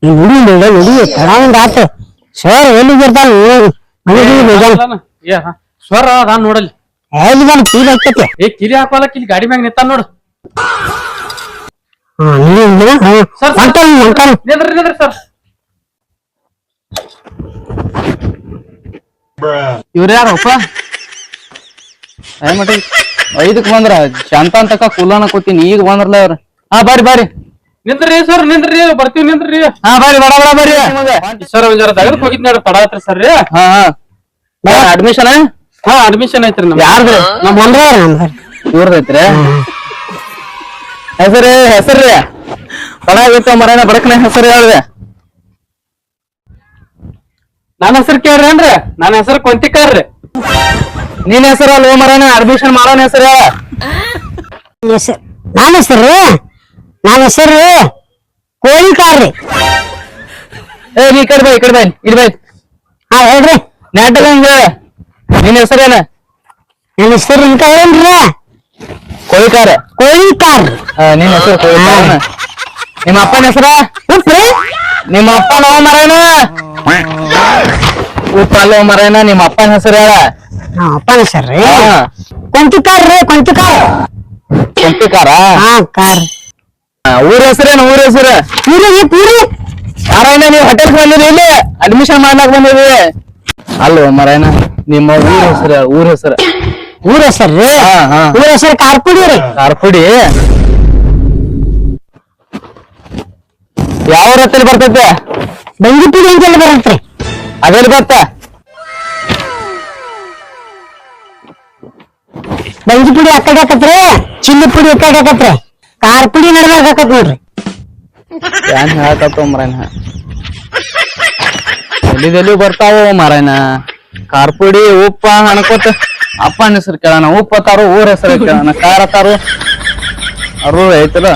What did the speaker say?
ನುಡಿ ತಗೊಂಡ್ ಆತ ಸರ್ ಎಲ್ಲಿಗಿರ್ತಾನ ಸ್ವರ ಅದಾನ್ ನೋಡಲ್ಲಿ ಎಲ್ಲಿದಾನ ಕೀಲ್ ಹಾಕೈತಿ ಏ ಕಿಲಿ ಹಾಕೋಲಕ್ ಇಲ್ಲಿ ಗಾಡಿ ಮ್ಯಾಗ ನಿಂತಾನ ನೋಡು ನಿಂದ್ರಿ ಸರ್ ಇವ್ರ ಯಾರಪ್ಪ ಮಟ್ಟಿ 5ಕ್ ಬಂದ್ರ ಶಾಂತ ಅಂತಕ ಕುಲಾನ ಕೂತೀನಿ ಈಗ ಬಂದ್ರಲ್ಲ ಅವ್ರ ಹಾ ಬರ್ರಿ ಬರ್ರಿ ನಿಂದ್ರಿ ಸರ್ ನಿಂದ್ರಿ ಬರ್ತೀವಿ ನಿಂದ್ರಿ ಹಾ ಬರ್ರಿ ಬಡ ಬಡ ಬರ್ರಿ ಸರ್ ಒಂದ್ ಜರ ತೆಗೆದು ಹೋಗಿದ್ ನೋಡ್ರಿ ಪಡ ಹತ್ರ ಸರ್ ಹಾ ಹಾ ಅಡ್ಮಿಷನ್ ಹಾ ಅಡ್ಮಿಷನ್ ಐತ್ರಿ ಯಾರ್ದ್ರಿ ನಮ್ಮ ಇವ್ರದೈತ್ರಿ ಹೆಸರ್ರಿ ಪಡ ಆಗೈತ ಮರಣ ಬಡಕನ ಹೆಸರು ಹೇಳ್ರಿ ನನ್ನ ಹೆಸರು ಕೇಳ್ರೇನ್ರಿ ನನ್ನ ಹೆಸರು ಕೊಂತಿಕಾರ್ರಿ ನಿನ್ ಹೆಸರು ಅಲ್ವ ಮರಣ ಅಡ್ಮಿಷನ್ ಮಾಡೋನ್ ಹೆಸರು ಹೇಳ ನನ್ನ ಹೆಸರು ಕೋಳಿಕಾರ್ರಿ ಏ ನೀ ಕಡೆ ಬೈ ಇಲ್ಲಿ ಹಾ ಹೇಳ್ರಿ ನ್ಯಾಟಲ್ ಹಂಗ ನಿನ್ ಹೆಸರೇನ ನನ್ನ ಹೆಸರು ಇಂಕ ಏನ್ರಿ ಕೋಳಿಕಾರ ನಿನ್ ಹೆಸರು ಕೋಳಿಕಾರ ನಿಮ್ಮ ಅಪ್ಪನ ಹೆಸರ ನಿಮ್ಮ ಅಪ್ಪನ ಮರಣ ಉಪ್ಪಲ್ಲ ಮರಣ ನಿಮ್ಮ ಅಪ್ಪನ ಹೆಸರು ಹೇಳ ಅಪ್ಪನ ಹೆಸರು ಕೊಂತಿಕಾರ್ರಿ ಕೊಂತಿಕಾರ ಹಾ ಕಾರ್ ಊರ ಹೆಸರೇನು ಊರ ಹೆಸರು ಪೂರಿ ಮಾರಾಯಣ ನೀವು ಹೋಟೆಲ್ ಬಂದಿರಿ ಇಲ್ಲಿ ಅಡ್ಮಿಷನ್ ಮಾಡ್ಲಾಕ್ ಬಂದಿರಿ ಅಲ್ವ ಮಾರಾಯಣ ನಿಮ್ಮ ಊರ ಹೆಸರು ಊರ ಹೆಸರು ಕಾರ್ಪುಡಿ ರೀ ಕಾರ್ಪುಡಿ ಯಾವ ಹೊತ್ತಲ್ಲಿ ಬರ್ತೈತೆ ಬಂಗಿಪುಡಿ ಅಂತೆಲ್ಲ ಬರತ್ರಿ ಅದೆಲ್ಲಿ ಬರ್ತ ಬಂಗಿಪುಡಿ ಆ ಕಡೆ ಹಾಕತ್ರಿ ಚಿಲ್ಲಿ ಪುಡಿ ಈ ಕಡೆ ಹಾಕತ್ರಿ ಖಾರ ಪುಡಿ ನಡ್ದಾಗ ಹಾಕತ್ ನೋಡ್ರಿ ಏನ್ ಹೇಳಕತ್ತವ ಮಾರಾಯಣ ಎಲ್ಲಿದೆಲ್ಲಿ ಬರ್ತಾವ ಮಾರಾಯಣ ಕಾರ್ಪುಡಿ ಉಪ್ಪ ಅನ್ಕೋತ ಅಪ್ಪನ ಹೆಸರು ಕೇಳೋಣ ಉಪ್ಪತ್ತಾರು ಊರ ಹೆಸರು ಕೇಳೋಣ ಖಾರ ತಾರು ಅವ್ರು ಐತಲ್ಲ